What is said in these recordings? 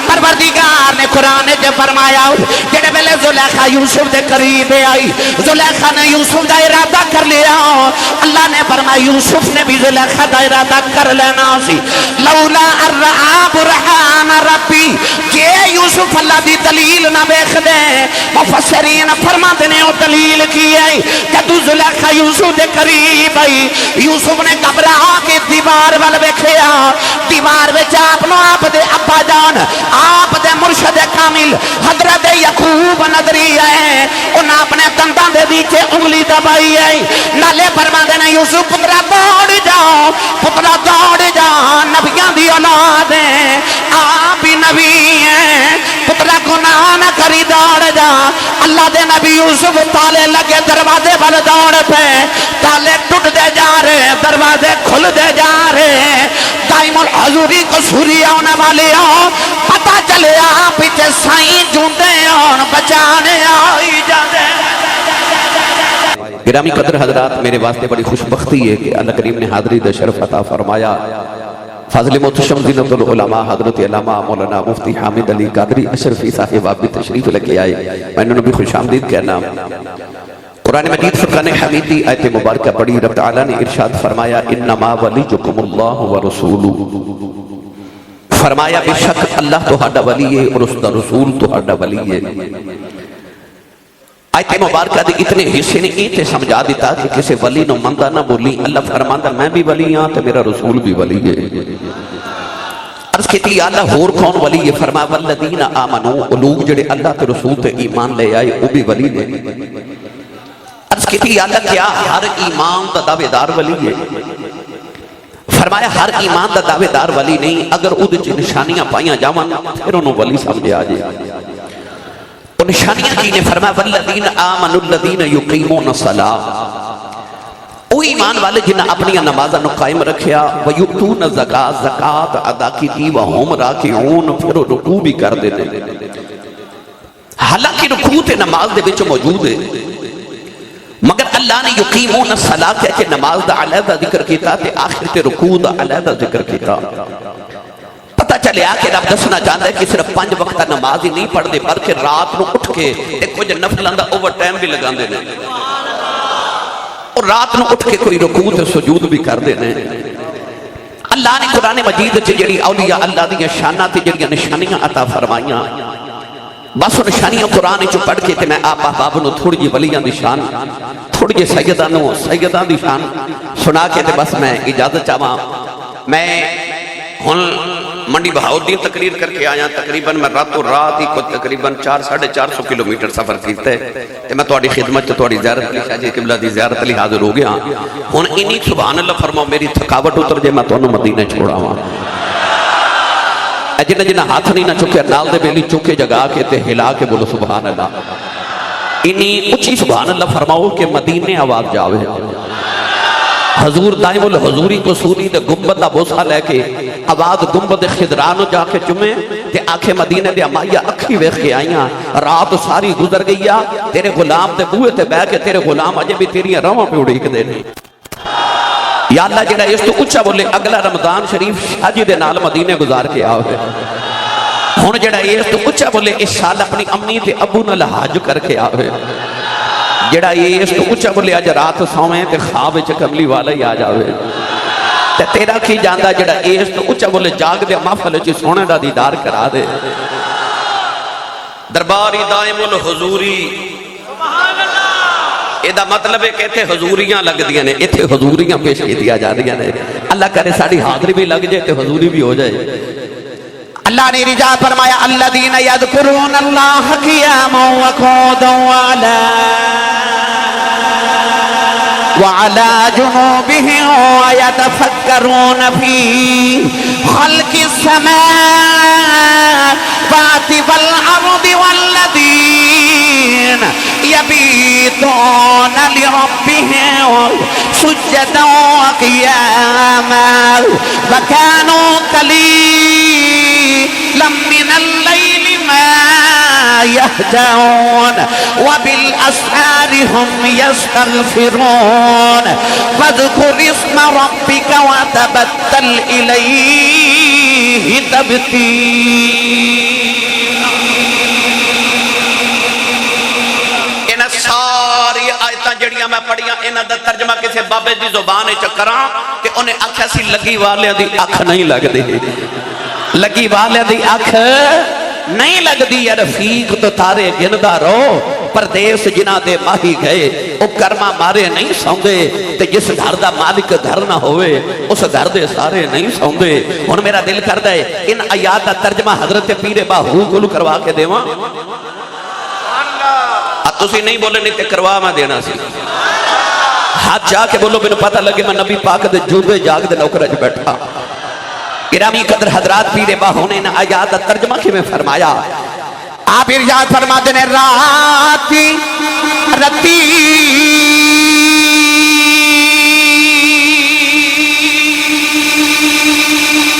پروردگار نے قرآن جو فرمایا جڑے ویلے زلیخا یوسف دے قریب آئی زلیخا نے یوسف دا ارادہ کر لیا اللہ نے فرمایا یوسف نے بھی زلیخا دا ارادہ کر لینا سی لولا الرعا برہان ربی کہ یوسف اللہ دی دلیل نہ بیخ دے مفسرین فرما دینے وہ دلیل کی ہے جدو زلیخا یوسف دے قریب آئی یوسف نے گھبرا کے دیوار وال بیکھیا دیوار وچ اپنو آپ دے ابا جان آپ دے مرشد کامل حضرت یعقوب نظری ہے انہاں اپنے دنداں دے بیچے انگلی دبائی ہے نالے فرما دینے یوسف پترا دوڑ جاؤ پترا دوڑ جاؤ نبیاں دی اولاد ہے آپ بھی نبی ہیں پترا گناہ نہ کری دوڑ جا اللہ دے نبی یوسف تالے لگے دروازے بل دوڑ پہ تالے ٹوٹ دے جا رہے دروازے کھل دے جا رہے دائم الحضوری کو سوری آنے والے ہوں پتہ چلے آپ پیچھے سائیں جوندے ہوں بچانے آئی جاندے گرامی قدر حضرات میرے واسطے بڑی خوش بختی ہے کہ اللہ کریم نے حاضری دے شرف عطا فرمایا فاضل محتشم زینت العلماء حضرت علامہ مولانا مفتی حامد علی قادری اشرفی صاحب آپ بھی تشریف لے آئے میں نے بھی خوش آمدید کہنا قرآن مجید فرقان حمیدی آیت مبارکہ پڑھی رب تعالیٰ نے ارشاد فرمایا انما ولیکم اللہ ورسولو فرمایا بے شک اللہ تو ہڈا ولی ہے اور اس دا رسول تو ہڈا ولی ہے آیت مبارکہ دے اتنے حصے نے ایتے سمجھا دیتا کہ کسے ولی نو مندہ نہ بولی اللہ فرماندہ میں بھی ولی ہاں تو میرا رسول بھی ولی ہے عرض کہتی اللہ ہور کون ولی ہے فرمایا والذین آمنوا لوگ جڑے اللہ تے رسول تے ایمان لے آئے وہ بھی ولی ہے عرض کہتی اللہ کیا ہر ایمان دا دعوے دار ولی ہے فرمایا ہر ایمان دا دعوے دار ولی نہیں اگر اُدھ چی نشانیاں پائیاں جاواں پھر انہوں ولی سمجھے آجے اور نشانیاں کی نے فرمایا والذین آمنوا الذین یقیمون الصلاۃ او ایمان والے جنہاں اپنی نمازہ نو قائم رکھیا ویؤتون الزکاۃ زکاۃ ادا کی تھی وہم راکعون پھر رکوع بھی کر دیتے حالانکہ رکوع تے نماز دے وچ موجود ہے مگر اللہ نے یقیمون الصلاۃ کہہ کے نماز دا علیحدہ ذکر کیتا تے آخر تے رکوع دا علیحدہ ذکر کیتا پتہ چلے آکے رب دسنا چاہتا ہے کہ صرف 5 وقت نماز ہی نہیں پڑھ دے بلکہ رات نو اٹھ کے ایک کچھ نفلان دا اوور ٹائم بھی لگان دینے اور رات نو اٹھ کے کوئی رکوع تے سجود بھی کر دینے اللہ نے قرآن مجید سے جڑی اولیاء اللہ دیا شانہ تے جڑی نشانیاں عطا فرمائیاں بس وہ نشانیاں قرآن چو پڑھ کے تے میں آپ احباب نو تھوڑی جی ولیاں دی شان تھوڑی جی سیدان دی شان سنا کے تے بس میں اجازت چاہاں میں ہن منڈی بہاؤدین تقریر کر کے آیا تقریباً میں راتوں رات ہی کو تقریباً 400-450 کلومیٹر سفر کیتا ہے کہ میں تواڈی خدمت چ تواڈی زیارت لی شاہ جی قبلہ دی زیارت لی حاضر ہو گیا ہن انہی سبحان اللہ فرماؤ میری تھکاوٹ اتر جائے میں تانوں مدینہ چھوڑاواں جنہ جنہ ہاتھ نہیں نہ چکے نال دے بیلی چکے جگا کے تے ہلا کے بولو سبحان اللہ انہی اچھی سبحان اللہ فرماؤ کہ مدینے آواز جاوے حضور دائم الحضوری کو سوری دے گنبد دا بوسا لے کے آواز گنبد خضرانو جا کے چمے تے آنکھیں مدینے دے امائیہ اکھی ویخ کے آئیاں رات ساری گزر گئیا تیرے غلام دے بوئے تے بے کے تیرے غلام اجے بھی تیری رواں پہ اڑی کے دینے یا اللہ جڑا اس تو اچھا بولے اگلا رمضان شریف شاجی دے نال مدینے گزار کے آوے ہون جڑا اس تو اچھا بولے اس سال اپنی امی تے ابو نال حج کر کے آوے جڑا یہ اس تو اچھا بولے آج رات سویں تے خواب وچ کملی والا ہی آ جاوے تے تیرا کی جاندا جڑا اس تو اچھا بولے جاگ دے محفل وچ سونے دا دیدار کرا دے درباری دائم الحضوری سبحان اللہ ادا مطلب ہے کہ ایتھے حضوریاں لگ دیاں نے ایتھے حضوریاں پیش کیتیاں جا رہی ہیں اللہ کرے ساڈی حاضری بھی لگ جائے تے حضوری بھی ہو جائے اللہ نے رجا فرمایا الذین یذکرون اللہ قیاما وقعودا وعلى جنوبهم ويتفكرون في خلق السماوات والأرض والذين يبيتون لربهم سجدا وقياما وكانوا قليلا من الليل ما يهجعون وبالأسحار هم يستغفرون فاذكر اسم ربك وتبتل إليه تبتيلا جڑیاں میں پڑھیاں انہاں دا ترجمہ کسے بابے دی زبان وچ کراں تے انہیں آکھیا سی لگی والیاں دی اکھ نہیں لگدی لگی والیاں دی اکھ نہیں لگدی یا رفیق تو تارے گندا رو پردیس جنہ دے ماہی گئے او کرما مارے نہیں سوندے تے جس گھر دا مالک گھر نہ ہوئے اس گھر دے سارے نہیں سوندے ہن میرا دل کردا ہے ان آیات دا ترجمہ حضرت پیر باہو کولو کروا کے دیواں تسی نہیں بولے نہیں تے کروا میں دینا سی ہاتھ جا کے بولو مینوں پتہ لگے میں نبی پاک دے جوڑے جاگ دے نوکر وچ بیٹھا گرامی قدر حضرات پیر باہو نے آیات دا ترجمہ کیویں فرمایا آپ ارشاد فرماتے ہیں راتی رتی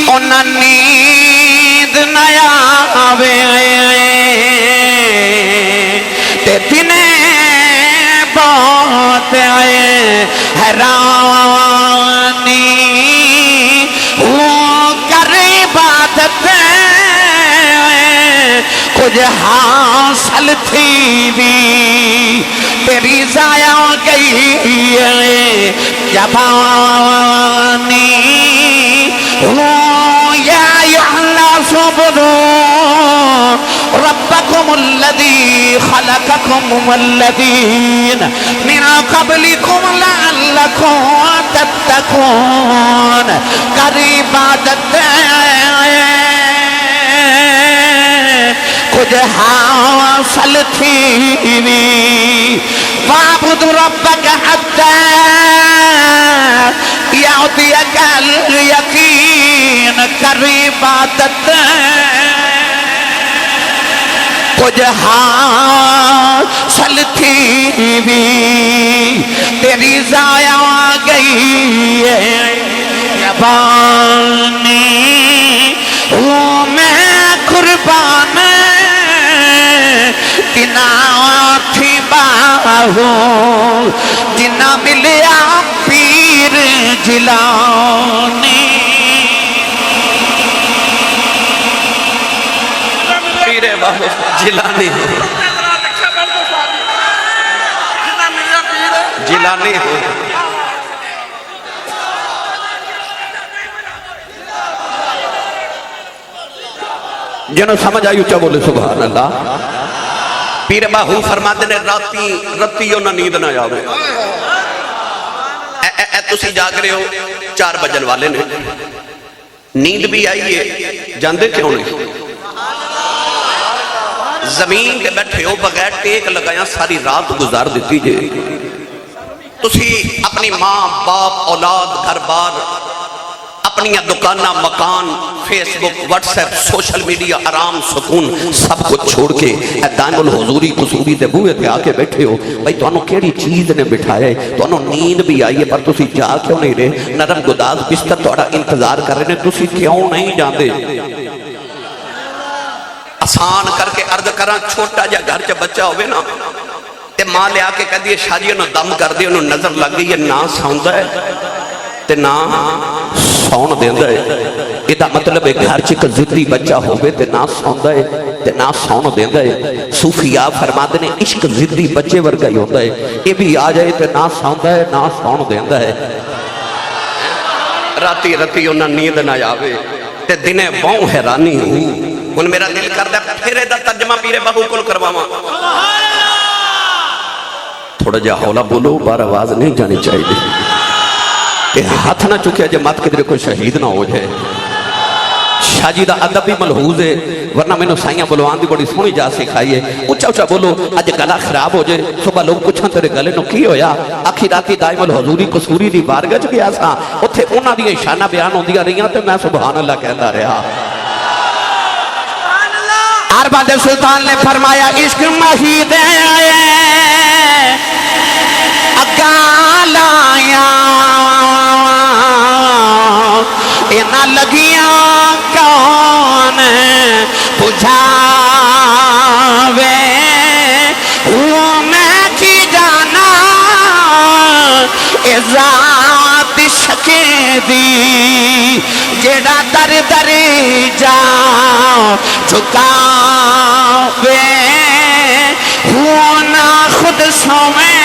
انہاں نیند نیا آوے تے دنے بہت آئے حیرانی وہ کر عبادت کچھ حاصل تھی بھی تیری ضائع گئی ہے جبانی یا ایھا الناس ربکم الذی خلقکم والذین من قبلکم لعلکم تتقون کر عبادت کچھ حاصل تھی بھی وَاعْبُدْ رَبَّكَ حَتَّى يَعْطِيَكَ الْيَقِينُ کر عبادت کچھ حاصل تھی بھی تیری ضائع گئی ہے جبانی وہ میں قربان تنا تھی باہو جنا ملیا پیر جلانی پیر باہو جلانی جلانی جنہوں سمجھ آئی اچھا بولے سبحان اللہ پیر باہو فرماتے نے راتی نہ نیند نہ جاوے اے تسی جاگ رہے ہو 4 بجن والے نے نیند بھی آئی ہے جاندے کیوں نہیں زمین کے بیٹھے ہو بغیر ٹیک لگایا ساری رات گزار دیتی جے تسی اپنی ماں باپ اولاد گھر بار اپنی دکانہ مکان فیس بک واٹس ایپ سوشل میڈیا آرام سکون سب کچھ چھوڑ کے دائم الحضوری قصوری دے بوئے تے آکے بیٹھے ہو بھائی تو انہوں کیڑی چیز نے بٹھایا ہے تو انہوں نیند بھی آئی ہے پر تسی جا کیوں نہیں رہے نرم گداز بستر توڑا انتظار کر رہے ہیں تسی کیوں نہیں جاندے آسان کر کے عرض کران چھوٹا جا گھر چا بچہ ہوئے نا تے ماں لے آکے کہہ دیئے شاہ جی انہوں دم کر دیئے انہوں نظر لگ گئی یہ نا ساؤندہ ہے تے نا سون دیندہ ہے ایدہ مطلب ایک گھر چکا ذکری بچہ ہوئے تے نا سوندہ ہے تے نا سون دیندہ ہے صوفیاء فرماتے نے عشق ذکری بچے ورگا ہی ہوتا ہے یہ بھی آ جائے تے نا سوندہ ہے نا سون دیندہ ہے راتی انہاں نیند نہ آوے تے دنے باؤں حیرانی ہوں ان میرا دل کردہ پھر ایدہ ترجمہ پیر باہو کل کرواما تھوڑا جا حولا بولو بار آواز نہیں جانی چاہیے کہ ہاتھ نہ چکے جب مات کدھر کوئی شہید نہ ہو جائے شاہ جی دا ادب بھی ملحوظ ہے ورنہ میں نے سائیاں بلوان دی بڑی سونی جا سکھائی ہے اچھا بولو آج گلا خراب ہو جائے صبح لوگ پوچھاں تیرے گلے نو کی ہویا آخی راتی دائم الحضوری قصوری دی بارگاہ گیا سا اتھے انہاں دی شانہ بیان ہوں دیا رہیاں تے میں سبحان اللہ کہتا رہا ارباد سلطان نے فرمایا عشق مہید اگالایا اینا لگیاں کون بجھاوے وہ میں کی جانا ذات شکے دی جیڑا در در جاؤ جھکاوے وہ نہ خود سویں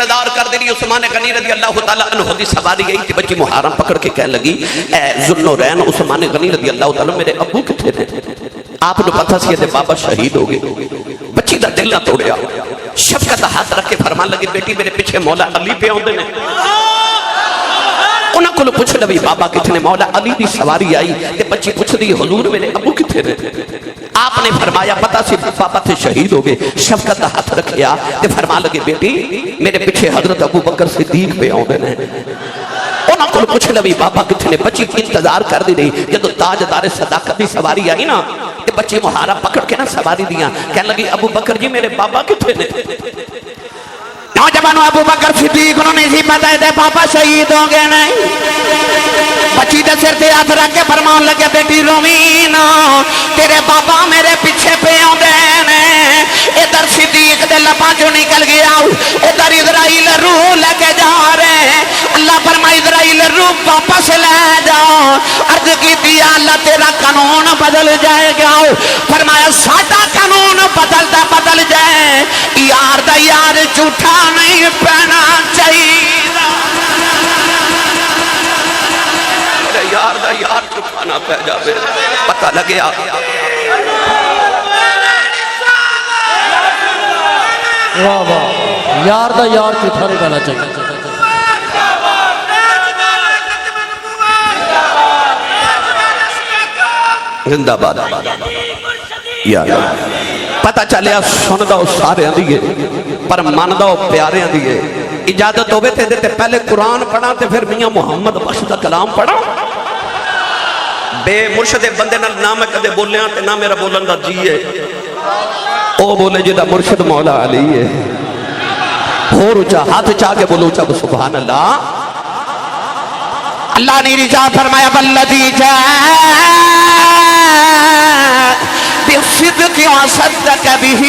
انتظار کر دی. عثمان غنی رضی اللہ تعالیٰ عنہ دی سواری گئی تھی. بچی محرم پکڑ کے کہنے لگی اے ذوالنورین عثمان غنی رضی اللہ تعالیٰ میرے ابو کتھے تھے؟ آپ نے پتہ سی کہ بابا شہید ہو گئے. بچی دا دل نہ توڑیا. شفقت ہاتھ رکھ کے فرمان لگی بیٹی میرے پیچھے مولا علی پہ آؤندے نے. انہاں کو پوچھ لوی بابا کتنے؟ مولا علی دی سواری آئی تے بچی پوچھ دی حضور میرے ابو کتنے نے؟ آپ نے فرمایا پتہ سی بابا تھے شہید ہو گئے. شفقت ہاتھ رکھیا تے فرمان لگے بیٹی میرے پیچھے حضرت ابو بکر صدیق پہ آؤندے نے. انہاں کو پوچھ لوی بابا کتنے؟ بچی انتظار کر دی رہی. جدو تاجدار صداقت دی سواری آئی نا تے بچی مہارا پکڑ کے نا سواری دیاں کہنے لگی ابو بکر جی میرے بابا کتنے نے؟ نوجوانوں ابو بکر صدیق انہوں نے اسی پتہ ہے پاپا شہید ہو گئے نہیں. بچی دے سر تے ہاتھ رکھ کے فرمان لگے بیٹی روی نا تیرے بابا میرے پیچھے پہ آندے نے. ادھر صدیق دے لباں چوں نکل گیا ادھر اسرائیل روح لے کے جا رہے ہیں. اللہ فرمائے اسرائیل روح واپس لے جاؤ. عرض کی اللہ تیرا قانون بدل جائے گا. فرمایا ساڈا قانون بدل جائے یار دا یار جھوٹا نہیں پہنا چاہیے. یار دا یار چھپانا پہ جاوے پتہ لگیا. واہ واہ یار دا یار چھوٹا نہیں پہنا چاہیے. زندہ باد یا پتہ چلیا سن دو سارے دیئے پر من دو پیارے دیئے. اجازت ہوئے تھے دیتے پہلے قرآن پڑھا تے پھر میاں محمد بخش کا کلام پڑھا. بے مرشد بندے نہ میں کدے بولیاں تے نہ میرا بولن دا جی ہے. او بولے جدہ مرشد مولا علی ہے. اور اچھا ہاتھ چاہ کے بولو اچھا سبحان اللہ. اللہ نے رجا فرمایا والذی جاء بالصدق وصدق به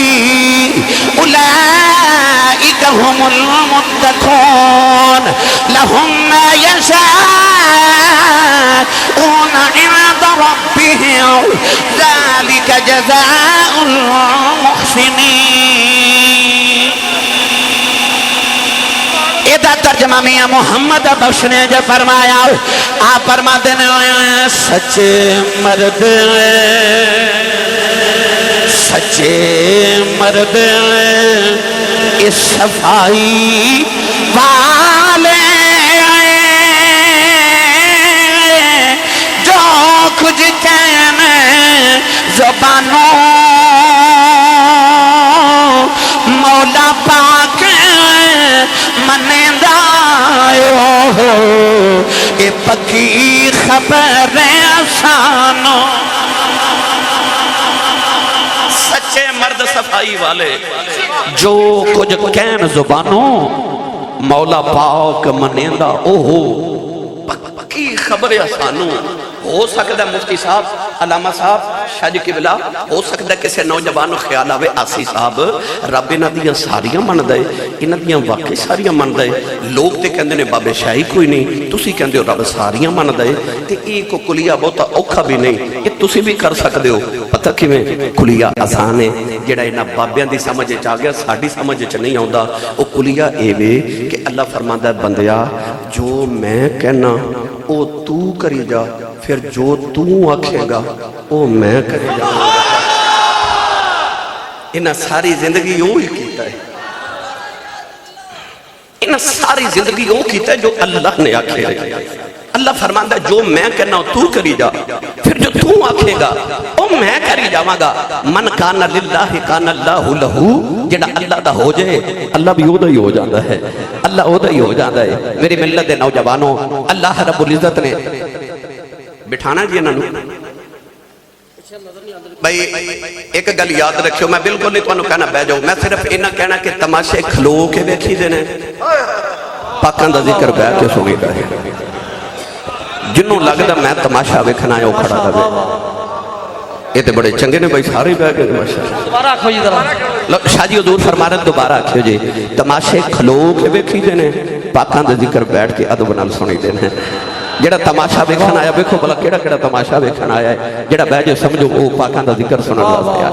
اولئک هم المتقون لهم ما يشاءون عند ربهم ذلك جزاء المحسنین. ادھا ترجمہ میاں محمد بخش نے جو فرمایا آپ فرما دینے سچے مرد اس صفائی والے جو کچھ کہنے زبانوں مولا پاک منیندہ ہو کہ پکی خبر آسانوں. سچے مرد صفائی والے جو کچھ کہن زبانوں مولا پاک منیندہ اوہو پکی خبر آسانوں. ہو سکتا ہے مفتی صاحب علامہ صاحب شاہ جی قبلہ ہو سکتا ہے کسی نوجوانوں خیال آوے آسی صاحب رب انہاں دیاں ساریاں من دے انہاں دیاں واقعی ساریاں من دے. لوگ تے کہندے نے بابے شاہی کوئی نہیں تسی کہندے ہو رب ساریاں من دے تے ایک کلیہ بہتا اوکھا بھی نہیں یہ تسی بھی کر سکتے ہو. پتہ کیویں کلیہ آسان ہے جڑا انہاں بابیاں دی سمجھ وچ آ گیا ساڈی سمجھ وچ نہیں آوندا. او کلیہ اے وے کہ اللہ فرماندا ہے بندیا جو میں کہنا او تو کری جا پھر جو تو آکھے گا او میں کرے جاؤں گا. انہاں ساری زندگی یوں ہی کیتا ہے. انہاں ساری زندگی یوں کیتا ہے جو اللہ نے آکھے رہے. اللہ فرماندا ہے جو میں کہنا تو کری جا پھر جو تو آکھے گا او میں کری جاواں گا. من کان للہ کان اللہ لہو جڑا اللہ دا ہو جائے اللہ بھی اودا ہی ہو جاندا ہے. اللہ اودا ہی ہو جاندا ہے. میری ملت دے نوجوانوں اللہ رب العزت نے بٹھانا جی انہوں بھائی ایک گل یاد رکھو میں بالکل نہیں تمہیں کہنا بہ جاؤ میں صرف انہاں کہنا کہ تماشے کھلو کے دیکھی دینے پاکاں دا ذکر بہ کے سنی دا ہے. جنہوں لگدا میں تماشا ویکھنا ہے وہ کھڑا رہے. یہ تے بڑے چنگے نے بھائی سارے بہ کے دوبارہ آکھو جی ذرا شاہ جی حضور فرما رہے دوبارہ آکھو جی تماشے کھلو کے دیکھی دینے پاکاں دا ذکر بیٹھ کے ادب نال سنی دینے. جڑا تماشا ویکھن آیا ویکھو بھلا کیڑا کیڑا تماشا ویکھن آیا ہے جڑا بہ جو سمجھو وہ پاکاں دا ذکر سنن واسطے آیا.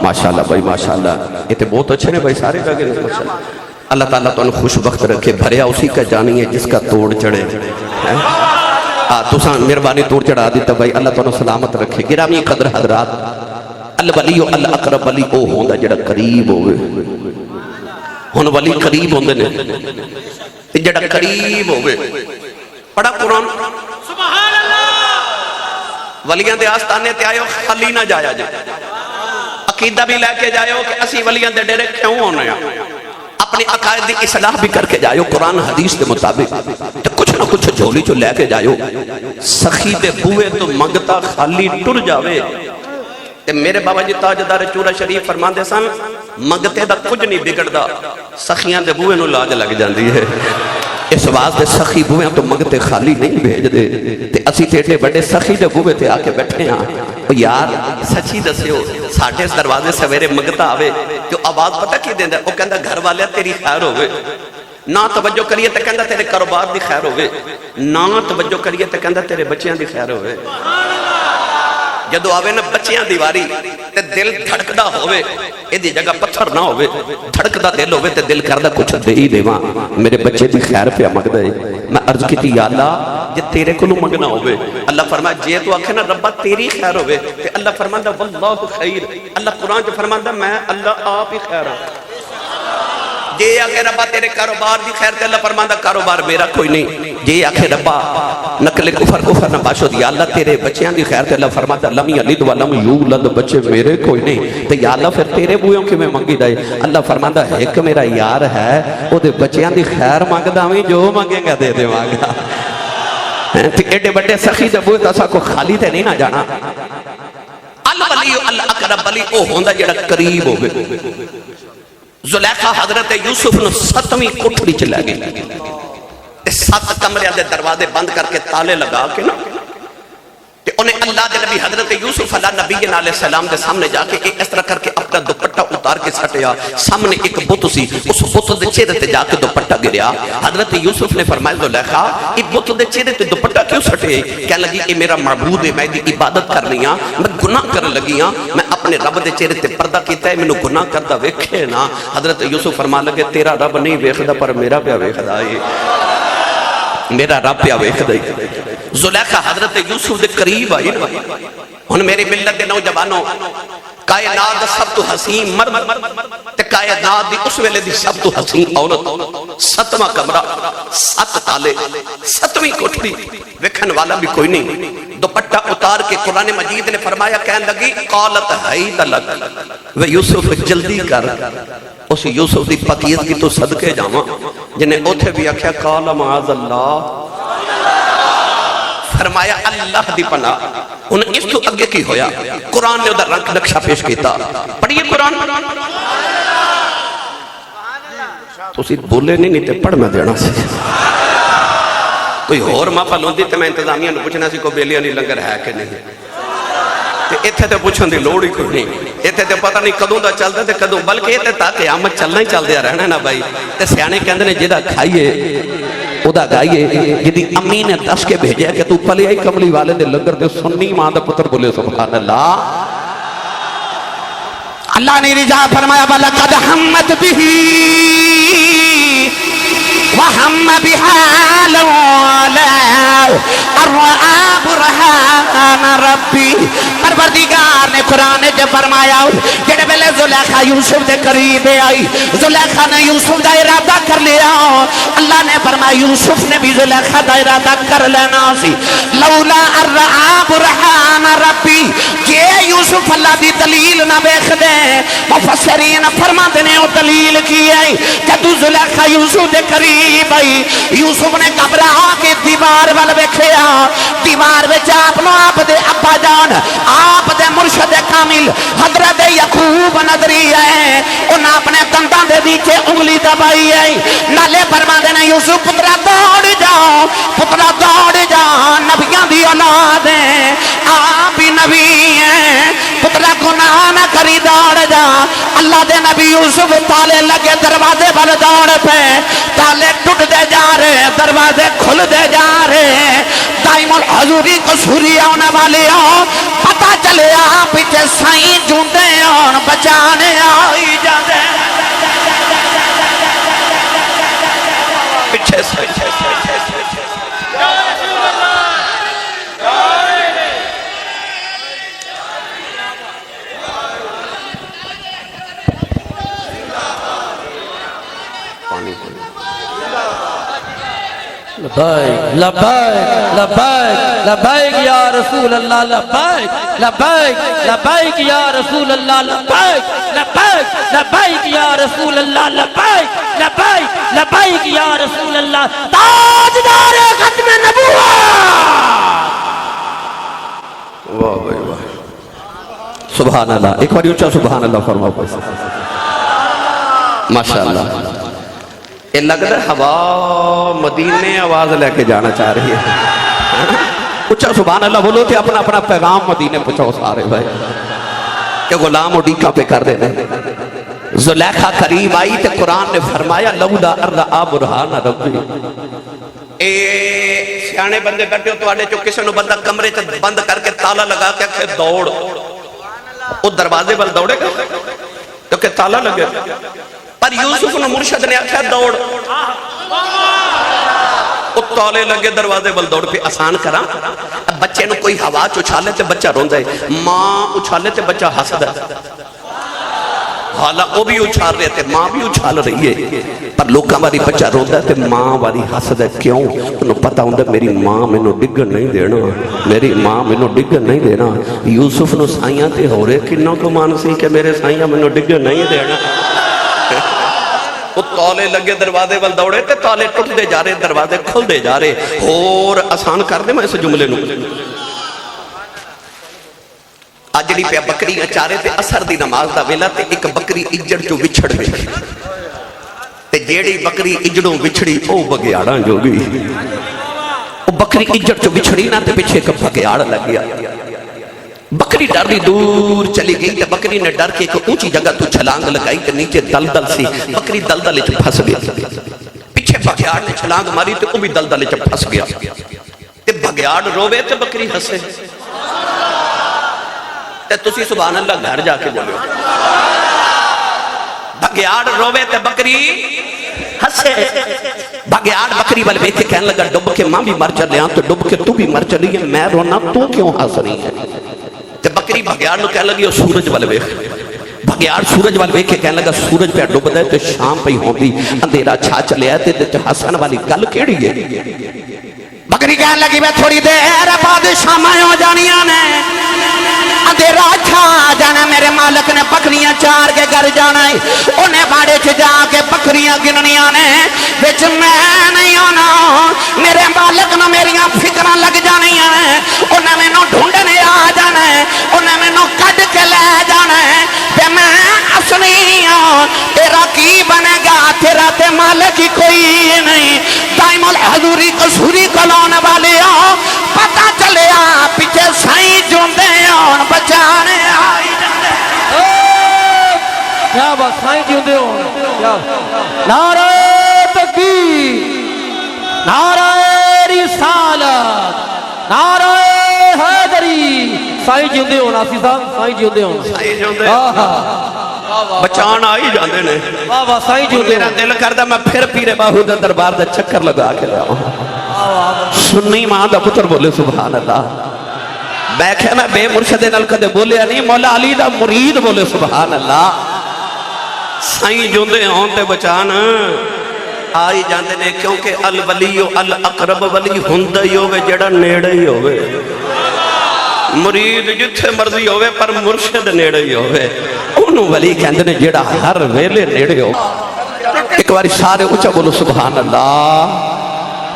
ماشاءاللہ بھائی ماشاءاللہ یہ تے بہت اچھے نے بھائی سارے بہ گئے ماشاءاللہ. اللہ تعالیٰ تو خوش وقت رکھے، بھریا اسی کا جانی ہے جس کا توڑ چڑھے. تساں مہربانی توڑ چڑھا دیتا بھائی، اللہ تعالیٰ سلامت رکھے. گرامی قدر حضرات، الولی الاقرب ولی او ہوندا جڑا قریب ہوئے. ہن ولی قریب ہوندے نے تے جڑا قریب ہوئے. پڑھا قرآن. سبحان اللہ. ولیاں دے آستانے تے آئے ہو خالی نہ جایا جائے. عقیدہ بھی لے کے جائے ہو کہ اسی ولیاں دے ڈیرے کیوں ہونے ہیں. اپنی عقائد دی اصلاح بھی کر کے جائے ہو قرآن حدیث کے مطابق. تے کچھ نہ کچھ جھولی چو لے کے جائے ہو. سخی دے بوئے تو منگتا خالی ٹر جاوے. تے میرے بابا جی تاجدار چورا شریف فرماندے سن، منگتے دا کچھ نہیں بگڑدا، سخیاں دے بوئے نو لاج لگ جاندی ہے. اس واسطے سخی بوئے تو منگتے خالی نہیں بھیج دے. تے اسی ٹیٹے بڑے سخی دے بوئے تے آکے بیٹھے ہیں. یار سچی دسے ہو، ساٹھے اس دروازے سویرے منگتا آوے تو آواز پتہ کی دیندہ ہے؟ وہ کہندہ گھر والے تیری خیر ہوئے. نہ توجہ کریے تو کہندہ تیرے کاروبار دی خیر ہوئے. نہ توجہ کریے تو کہندہ تیرے بچیاں دی خیر ہوئے. جدو آوے نا بچیاں دیواری تے دل دھڑکدا ہوئے، ایدی جگہ پتھر نہ ہوئے، دھڑکدا دل ہوئے تے دل کردہ کچھ دے ہی دیواں. میرے بچے دی خیر پہ مگدہ ہے. میں عرض کی تھی یا اللہ جے تیرے کو منگنا ہوئے. اللہ فرمایا جے تو آکھے نا ربا تیری خیر ہوئے تے اللہ فرماندہ واللہ خیر. اللہ قرآن جو فرماندہ میں اللہ آپ ہی خیر ہوں. جے آکھے ربا تیرے کاروبار دی خیر تے اللہ فرماندہ کاروبار میرا کوئی نہیں. جے آکھے ربا نقل کفر نہ باشد یا اللہ تیرے بچیاں دی خیر تے اللہ فرماتا لم یلد ولم یولد، بچے میرے کوئی نہیں. تے یا اللہ پھر تیرے بوئوں کی میں منگی دائے. اللہ فرماتا ایک میرا یار ہے وہ دے بچیاں دی خیر مانگدا میں جو مانگے گا دے دے مانگا. تے ایڈے بڑے سخی دے بوئے تاسا کو خالی تے نہیں نہ جانا. الولی الاقرب ولی او ہوندا جڑا قریب ہوئے. زلیخا حضرت یوسف نے 7ویں کوٹھڑی چلا گئی. 7 کمرے دے دروازے بند کر کے تالے لگا کے نا تے انہیں اللہ دے نبی حضرت یوسف علیہ نبی علیہ السلام دے سامنے جا کے اس طرح کر کے اپنا دوپٹہ اتار کے سٹیا. سامنے ایک بت سی، اس بت دے چہرے تے جا کے دوپٹہ گریا. حضرت یوسف نے فرمایا زلیخا اس بت دے چہرے تے دوپٹہ کیوں سٹے؟ کہنے لگی یہ میرا معبود ہے، میں دی عبادت کر رہی ہاں، میں گناہ کرنے لگی ہاں، میں اپنے رب دے چہرے تے پردہ کیتا ہے، میں نے گناہ کردا ویکھے نا. حضرت یوسف فرما لگے تیرا رب نہیں ویکھدا پر میرا پیا ویکھدا ہے، میرا رب پیا ویکھدا ہے. زلیخا حضرت یوسف دے قریب آئی. ہن میری ملت دے نوجوانوں کائنات دا سب تو حسین مرد تے کائنات دی اس ویلے دی سب تو حسین عورت. 7واں کمرہ، 7 تالے، 7ویں کوٹھڑی، ویکھن والا بھی کوئی نہیں. دوپٹہ اتار کے قرآن مجید نے فرمایا کہنے لگی قالت حیت لک و یوسف جلدی کر. اس یوسف دی پاکیزگی تو صدقے جاواں جنہیں اوتھے بھی آکھیا قال معاذ اللہ، فرمایا اللہ دی پناہ. انہیں اس تو اگے کی ہویا؟ قرآن نے ادھر رنگ نقشہ پیش کیتا. پڑھئے قرآن. تو اسی بولے نہیں تے پڑھ میں دینا سی. کوئی اور محفل ہوندی تے میں انتظامیہ نے پوچھنا سی کو بیلیاں نہیں لنگر ہے کہ نہیں. تے ایتھے تے پوچھن دی لوڑ ہی کوئی نہیں. ایتھے تے پتہ نہیں کدوں دا چلدا تے کدوں، بلکہ ایتھے تاکہ قیامت چلنا ہی چل دیا رہنا نا بھائی. تے سیانے کہندے نے جہاں کھائیے ادا گائیے. جدی امی نے دس کے بھیجیا کہ تو پلے آئی کملی والے دے لنگر دے سنی ماں دا پتر بولے سبحان اللہ. اللہ نے رجا فرمایا وَلَقَدْ حَمَّتْ بِهِ وَحَمَّ بِهَا لَوْلَا أَن رَأَىٰ بُرْهَانَ رَبِّهِ. پروردگار نے قرآن نے جب فرمایا جڑے ویلے زلیخا یوسف دے قریب آئی، زلیخا نے یوسف دا ارادہ کر لیا. اللہ نے فرمایا یوسف نے بھی زلیخا دا ارادہ کر لینا سی. لولا ان رأىٰ برہان ربی، جے یوسف اللہ دی دلیل نہ دیکھ دے. مفسرین فرماتے نے وہ دلیل کی ہے کہ تو زلیخا یوسف دے قریب آئی. یوسف نے گھبرا کے دیوار وال ویکھیا. دیوار وچ آپ نو آپ دے ابا جان، آپ دے مرشد کامل حضرت یعقوب نظری ہے. انہاں اپنے دنداں دے نیچے انگلی دبائی ہے. نالے فرماندے نے یوسف پترا دوڑ جاؤ، پترا دوڑ جا، نبیاں دی اولاد ہے، آپ بھی نبی ہیں، پترا گناہ نہ کری دوڑ جا. اللہ دے نبی یوسف تالے لگے دروازے بل دوڑ پہ، تالے ٹوٹ دے جا رہے، دروازے کھل دے جا رہے. دائم الحضوری کو سوری آنے والے ہوں، پتہ چلے آپ پیچھے سائیں جھونڈے اور بچانے آئی جاتے. لبیک لبیک لبیک لبیک یا رسول اللہ لبیک لبیک لبیک یا رسول اللہ لبیک لبیک لبیک یا رسول اللہ لبیک لبیک لبیک یا رسول اللہ تاجدار ختم نبوت۔ واہ بھائی واہ، سبحان اللہ، ایک بار اونچا سبحان اللہ فرماؤ پیسا، ماشاءاللہ۔ یہ لگتا ہے ہوا مدینے آواز لے کے جانا چاہ رہی ہے، اونچا سبحان اللہ بولو تے اپنا اپنا پیغام مدینے پہنچاؤ سارے بھائی، کہ غلام اڈیکا پہ کر دینے۔ زلیخا قریب آئی تے قرآن نے فرمایا لولا ارآ برہان ربی۔ اے سیانے بندے بیٹھے ہو تو آنے جو کسی نے بندہ کمرے چ بند کر کے تالا لگا کے کہ دوڑ، وہ دروازے پر دوڑے گا کیونکہ تالا لگے، پر یوسف نے مرشد نے آکھا دوڑ، وہ تالے لگے دروازے پر دوڑ پہ آسان کرا۔ بچے نے کوئی ہوا چوچھالے تے بچہ روندہ ہے، ماں اچھالے تے بچہ حسد ہے، حالانکہ وہ بھی اچھال رہے تھے، ماں بھی اچھال رہی ہے، پر لوگاں والی بچہ روندہ ہے تے ماں والی حسد ہے، کیوں؟ انہوں پتہ ہوندہ میری ماں میں نو ڈگن نہیں دینا، میری ماں میں نو ڈگن نہیں دینا۔ یوسف نو سائیاں تے ہو رہے کنوں کو مانسی کہ میرے سائیاں میں نو ڈگن نہیں دینا۔ وہ تالے لگے دروازے وال دوڑے تے تالے ٹوٹ دے جا رہے، دروازے کھل دے جا رہے۔ اور آسان کر دے میں اس جملے نو، آجڑی پہ بکری اچارے تے اثر دی نماز دا ویلا تے ایک بکری اجڑ جو وچھڑ گئی تے جیڑی بکری اجڑوں وچھڑی او بگیاڑاں جو گئی، او بکری اجڑ جو وچھڑی نہ تے پیچھے ایک بگیاڑ لگ گیا۔ بکری ڈر دی دور چلی گئی تے بکری نے ڈر کے ایک اونچی جگہ تو چھلانگ لگائی تے نیچے دلدل سی، بکری دلدل چ پھنس گئی، پیچھے بگیاڑ نے چھلانگ ماری تے وہ بھی دلدل چ پھنس گیا تے بگیاڑ روے تے بکری ہسے تے تسی سبحان اللہ گھر جا کے بولو، بگیاڑ روے تے بکری ہسے، بگیاڑ بکری والے بیٹھے کہنے لگا ڈب کے ماں بھی مر چلے ہاں تو ڈب کے تو بھی مر چلی ہے، میں رونا تو کیوں ہنس رہی ہے؟ تے بکری بگیاڑ نو کہنے لگی سورج والے بیٹھ، بگیاڑ سورج والے بیٹھ کے کہنے لگا سورج پہ ڈب دے تے شام پہ ہوندی، اندھیرا چھا چلے آتے تے ہسن والی گل کیڑی ہے؟ بکری کہنے لگی میں تھوڑی دیر بعد شاماں ہو جانیاں نے، اندھیرا چھا جانا، میرے مالک نے بکریاں چار کے گھر جانا ہے، انہیں باڑے چھ جا کے بکریاں گننیاں نے، وچ میں نہیں ہونا، میرے مالک نے میریاں فکران لگ جانیاں ہیں، انہیں میں نو ڈھونڈنے آ جانا ہے، انہیں میں نو کڈ کے لے جانا ہے، تے میں اصلی ہوں، تیرا کی بنے گا، تیرا تے مالک ہی کوئی نہیں، دائم الحضوری قصوری کلون والے ہوں، پتہ چلے آ پیچھے سائیں جوندے ہوں، بچانے آئی جاندے۔ کیا بات سائیں جوندے ہوں، نعرہ تکبیر، نعرہ رسالت، نعرہ حیدری، سائیں جوندے ہوں، ناسی صاحب سائیں جوندے ہوں، سائیں جوندے بچان آئی جاندے نے، واہ واہ سائیں جوندے میرا دل کردہ میں پھر پیرے باہو دے دربار دے چکر لگا کے لیا ہوں، سنی ماں دا پتر بولے سبحان اللہ، بیکھے میں بے مرشد نلکدے بولے نہیں، مولا علی دا مرید بولے سبحان اللہ، سائیں جوندے ہوں تے بچان آئی جاندے نے، کیونکہ الولی الاقرب ولی ہندہ ہی ہوئے جڑا نیڑے ہی ہوئے، مرید جتھے مرضی ہوئے پر مرشد نیڑے ہی ہوئے، انہوں ولی کہندے نے جڑا ہر ویلے نیڑے ہو۔ ایک باری سارے اچھا بولو سبحان اللہ،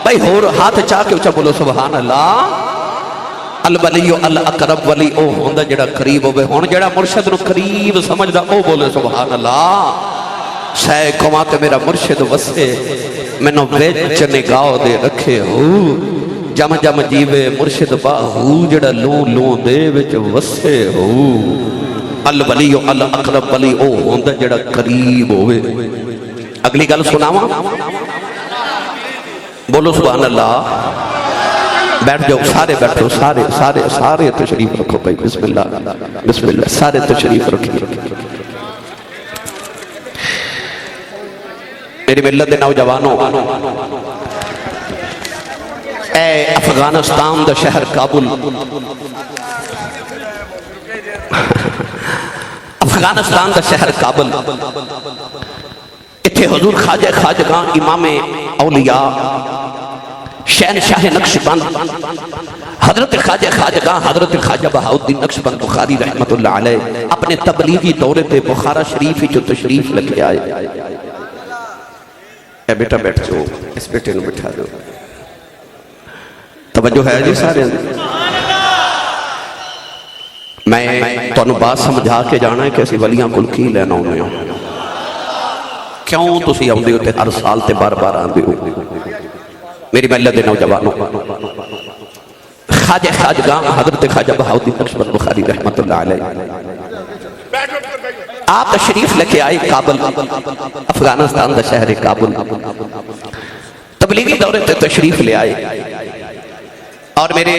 بھائی ہور ہاتھ چاہ کے اچھا بولو سبحان اللہ۔ الولی الاقرب ولی او ہوندہ جڑا قریب ہوئے، ہون جڑا مرشد نو قریب سمجھدا او بولے سبحان اللہ۔ سائے کماتے میرا مرشد وسے، میں نو بیچ نگاہ دے رکھے ہو، جم جم جیوے مرشد باہو جڑا لون لون دے وچ وسے ہو۔ الولی الاقرب ولی او ہوندہ جڑا قریب ہوئے۔ اگلی گل سناواں، بولو سبحان اللہ، بیٹھ جاؤ سارے بیٹھو، سارے سارے سارے تشریف رکھو بھائی، بسم اللہ بسم اللہ، سارے تشریف رکھیں۔ میری ملت دے نوجوانوں، اے افغانستان دا شہر کابل، افغانستان دا شہر کابل، اتھے حضور خواجہ خواجگاں امام اولیاء شہنشاہ نقش بند حضرت خواجہ خواجگاہ حضرت خواجہ بہاؤالدین نقش بند بخاری رحمت اللہ علیہ اپنے تبلیغی دورے تے بخارا شریف جو تشریف لگے آئے. اے بیٹا بیٹھ جو اس بیٹے نو بٹھا دو. توجہ ہے جی سارے میں تو بات سمجھا کے جانا ہے کہ اسی ولیاں کل کی لینا ہونے ہوں کیوں تسی آؤں دے ہوتے ہر سال تے بار بار آن دے ہو. میری ملت دے نوجوانوں خواجہ خواجگاہ حضرت خواجہ بہاؤالدین نقش بند بخاری رحمت اللہ علیہ آپ تشریف لکھے آئے کابل افغانستان دا شہر کابل تبلیغی دورے تے تشریف لے آئے اور میرے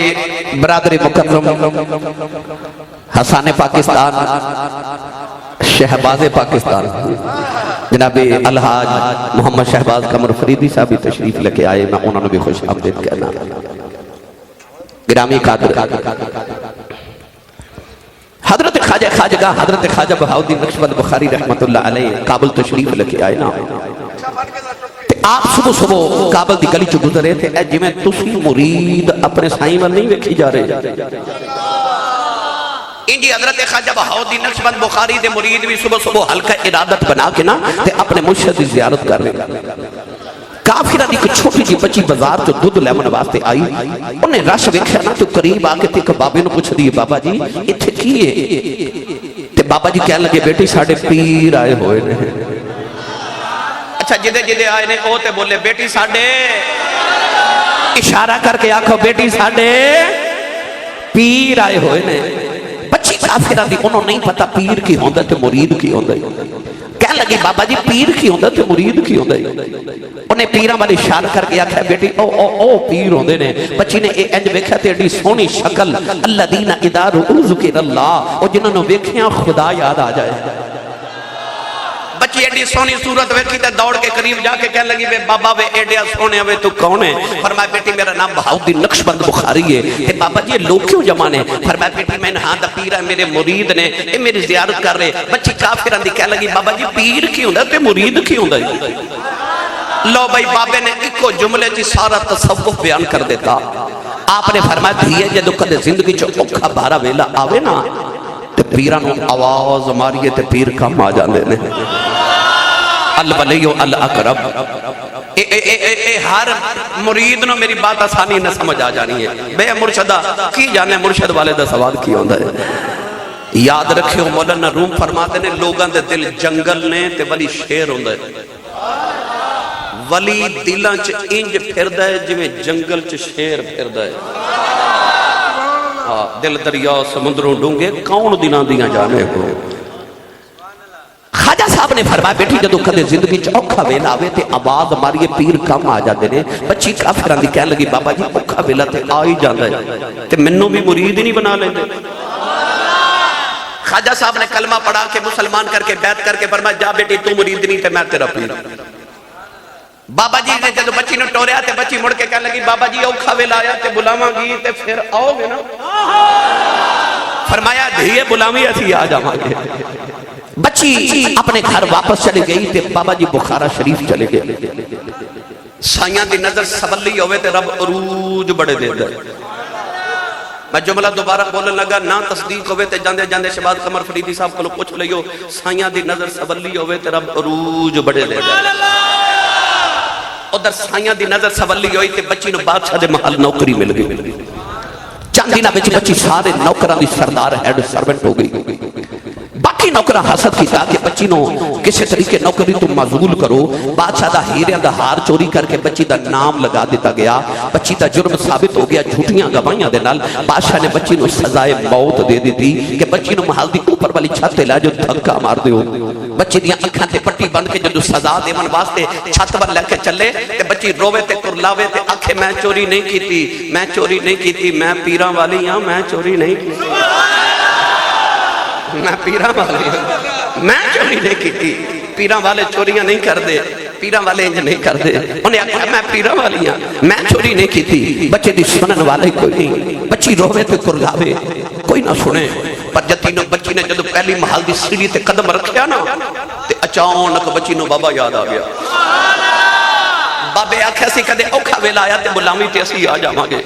برادر مکرم حسان پاکستان شہباز پاکستان جناب الحاج محمد شہباز قمر فریدی صاحب بھی تشریف لکھے آئے میں انہوں نے بھی خوش آمدید کہنا. گرامی قادر حضرت خواجہ خواجگاہ حضرت خواجہ بہاؤالدین نقش بند بخاری رحمت اللہ علیہ کابل تشریف لکھے آئے نا. آپ صبح صبح کابل دی گلی چو گزرے تھے اے جی میں تسی مرید اپنے سائیں میں نہیں ویکھی جا رہے انجی حضرت خواجہ بہاؤالدین نقش بند بخاری دے مرید بھی صبح صبح حلقہ ارادت بنا کے نا تے اپنے مرشد دی زیارت کر رہے کافرہ دی کچھ چھوٹی جی بچی بازار جو دودھ لیمن واسطے آئی انہیں رش ویکھیا نا تو قریب آ کے تے کہ بابے نو پوچھ دی بابا جی اتھے کی ہے تے بابا جی کہنے لگے بیٹی ساڑھے پیر آئے ہوئے نے. اچھا جدے جدے آئے نے او تے بولے بیٹی ساڑھے اشارہ کر کے آکھو بیٹی ساڑھے پیر آئے ہوئے نے. بچی کافرہ دی انہوں نہیں پتا پیر کی ہوندہ تے مرید کی ہوندہ کہنے لگی بابا جی پیر کی ہوندہ تے مرید کی ہوندہ انہیں پیرہ والی اشارہ کر کے آکھا بیٹی او پیر ہوندے نے. بچی نے اے انج ویکھیا تے ایڈی سونی شکل الذین اذا رؤوا ذکر اللہ او جنہوں نے ویکھیا خدا یاد آ جائے. بچی ایڈی سونی صورت ویکھی تے دوڑ کے قریب جا کے کہنے لگی بے بابا وے ایڈیا سونے ہوئے تو کون ہے؟ فرمایا بیٹی میرا نام بہاؤالدین نقش بند بخاری ہے. تے بابا جی یہ لوگ کیوں جمانے؟ فرمایا بیٹی میں ہاں دا پیر ہے میرے مرید نے اے میری زیارت کر رہے. بچی کافران دی کہنے لگی بابا جی پیر کی ہوندہ تے مرید کی ہوندہ. لو بھائی بابے نے ایک جملے جی سارا تصوف بیان کر دیتا. آپ نے فرمایا دھیے جدو کدے زندگی چو اوکھا بارا ویلا آوے نا تے پیرانو آواز ماریے تے پیر کم آ جاندے نے. الولیو الاقرب اے ہر مرید نو میری بات آسانی نہ سمجھ آ جانی ہے. بے مرشدہ کی جانے مرشد والے دا سوال کی ہوندہ ہے. یاد رکھے ہو مولانا روم فرماتے نے لوگاں دے دل جنگل نے تے ولی شیر ہوندہ ہے. ولی دلاں چ انج پھردہ ہے جویں جنگل چ شیر پھردہ ہے. دل دریا سمندروں ڈونگے کون دناں دیاں جانے کو. خواجہ صاحب نے فرمایا بیٹی جدو کدے زندگی چ اوکھا ویلا آوے تے آواز ماریے پیر کم آ جاندے نے. بچی کافران دی کہنے لگی بابا جی اوکھا ویلا تے آ ہی جاندا ہے تے منوں بھی مرید ہی نہیں بنا لیندے. خواجہ صاحب نے کلمہ پڑھا کے مسلمان کر کے بیعت کر کے فرمایا جا بیٹی تو مرید نہیں تے میں تیرا پیر. بابا جی نے جدو بچی نو ٹوریا تے بچی مڑ کے کہنے لگی بابا جی اوکھا ویلا آیا تے بلاواں گی تے پھر آؤ گے نا. فرمایا دھیے بلاویں اسی آ جاواں گے. بچی اپنے گھر واپس چلے گئی تے بابا جی بخارا شریف چلے گئے. سائیاں دی نظر سبلی ہوئے تے رب عروج بڑے دے دے. میں جملہ دوبارہ بولن لگا نہ تصدیق ہوئے تے جاندے جاندے شہباز قمر فریدی صاحب کو پوچھ لئیو سائیاں دی نظر سبلی ہوئے تے رب عروج بڑے دے دے. ادھر سائیاں دی نظر سبلی ہوئی تے بچی نو بادشاہ دے محل نوکری مل گئی. چند دنہ بچی سارے نوکران دی سردار ہیڈ سرونٹ ہو گئی. باقی نوکران حسد کی تاکہ بچی نو کسی طریقے نوکری تو معزول کرو. بادشاہ دا ہیریاں دا ہار چوری کر کے بچی دا نام لگا دیتا گیا. بچی دا جرم ثابت ہو گیا جھوٹیاں گوائیاں دے نال. بادشاہ نے بچی نو سزائے موت دے دی تھی کہ بچی نو محل دی اوپر والی چھت تے لے جو دھکا مار دیو. بچی دیاں اکھاں تے پٹی بند کے جدو سزا دیون واسطے چھت پر لے کے چلے تے بچی روے تے کرلاوے تے آکھے میں چوری نہیں کیتی میں چوری نہیں کیتی میں پیراں والی ہاں میں چوری نہیں کیتی میں پیراں والی ہوں میں چوری نہیں کیتی. پیراں والے چوریاں نہیں کر دے پیراں والے انج نہیں کر دے. انہیں آکھا میں پیراں والی ہوں میں چوری نہیں کیتی. بچے دی سنن والے کوئی نہیں. بچی روے تے کرلاوے کوئی نہ سنے. پر جتینو بچی نے جدو پہلی محل دی سیڑھی تے قدم رکھیا نا تے اچانک بچی نو بابا یاد آ گیا. بابے آکھیا سی کدے اوکھا ویلا آیا تے بلاویں تے اسی آ جاواں گے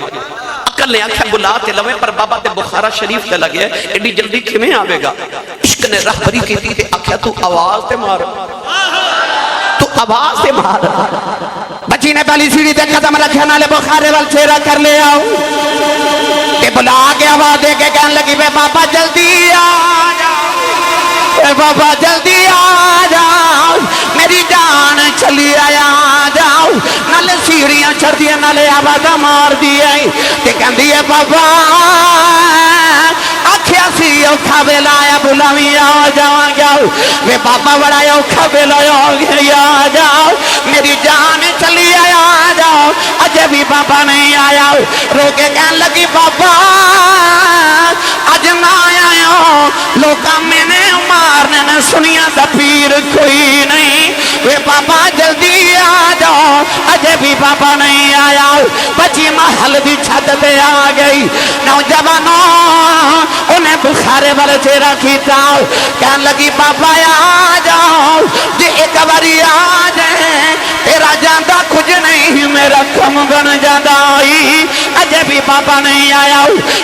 عقل نے آکھیا بلا تے لویں پر بابا تے بخارا شریف تے لگے ایڈی جلدی کیویں آوے گا عشق نے رہبری کیتی تے آکھیا تو آواز تے مار تو آواز تے مار بچی نے پہلی سیڑھی تے قدم رکھے نالے بخارے وال چہرہ کر لے آؤ تے بلا کے آواز دے کے کہنے لگی بے بابا جلدی آ جاؤ اے بابا جلدی آ جاؤ میری جان چلی آیا جاؤ نالے سیڑھیاں چڑھ دیا نالے آواز مار دیا تے کہندی ہے بابا آکھیا سی اوکھا ویلا آیا بلاویں آ جاؤں جاؤ وے بابا بڑا اوکھا ویلا آ گیا آ جاؤ میری جان چلی آیا جاؤ اجے بھی بابا نہیں آیا رو کے کہنے لگی بابا اج نہ آیا لوکاں میں نے مارنے نے سنیا دا پیر کوئی نہیں وے بابا جلدی آ جاؤ اجے بھی بابا نہیں آیا بچی محل دی چھت پہ آ گئی نوجوانوں انہیں بخارے والے چہرہ کیتا کہنے لگی بابا آ جاؤ جی ایک باری آ جائیں تیرا جاندہ کچھ نہیں میرا کم بن جاندہ آئی اجے بھی بابا نہیں آیا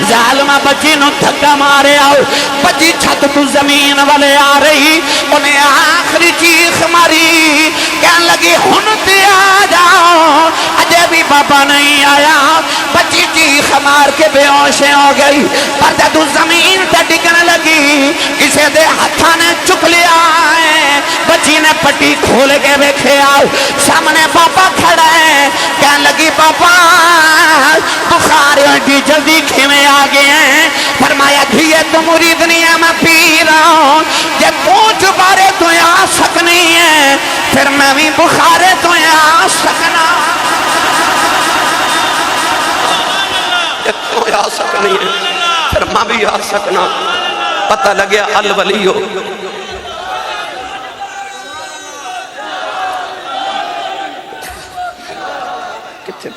ظالمہ بچی نو دھکا مارے آؤ بچی چھت تو زمین والے آ رہی انہیں آخری چیخ ماری کہنے لگی ہنتے آ جاؤ اجے بھی بابا نہیں آیا بچی چیخ مار کے بے ہوشیں ہو گئی پر جب تو زمین تے ڈگنے لگی کسے دے ہتھا نے چک لیا ہے بچی نے پٹی کھول کے بیکھے آؤ سامنے بابا کھڑا ہے کہنے لگی بابا بخاریوں کی جلدی کھیمیں آگے ہیں فرمایا دھیے تو موری دنیا میں پی رہا ہوں جب پونچ بارے تو آ سکنی ہے پھر میں بھی بخارے تو آ سکنا تو آ سکنی ہے پھر میں بھی آ سکنا پتہ لگیا الولیو کتھے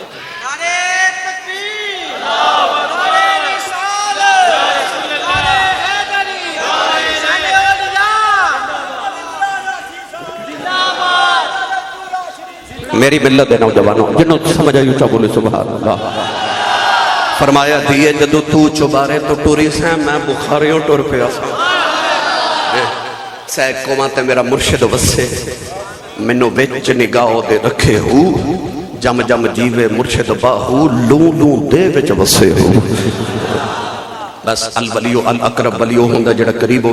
میری ملت ہے نوجوانوں جنہوں سمجھا یوں چاہ بولے سبحان اللہ فرمایا دیئے جدو تو چبارے تو ٹوری سے میں بخاریوں ٹور پہ آسا سہ قومات میرا مرشد وسے منو بیچ نگاہ دے رکھے ہو جم جم جیوے مرشد باہو لوں لوں دے بیچ وسے ہو بس الولیو الاقرب ولیو ہوں گا جڑا قریب ہو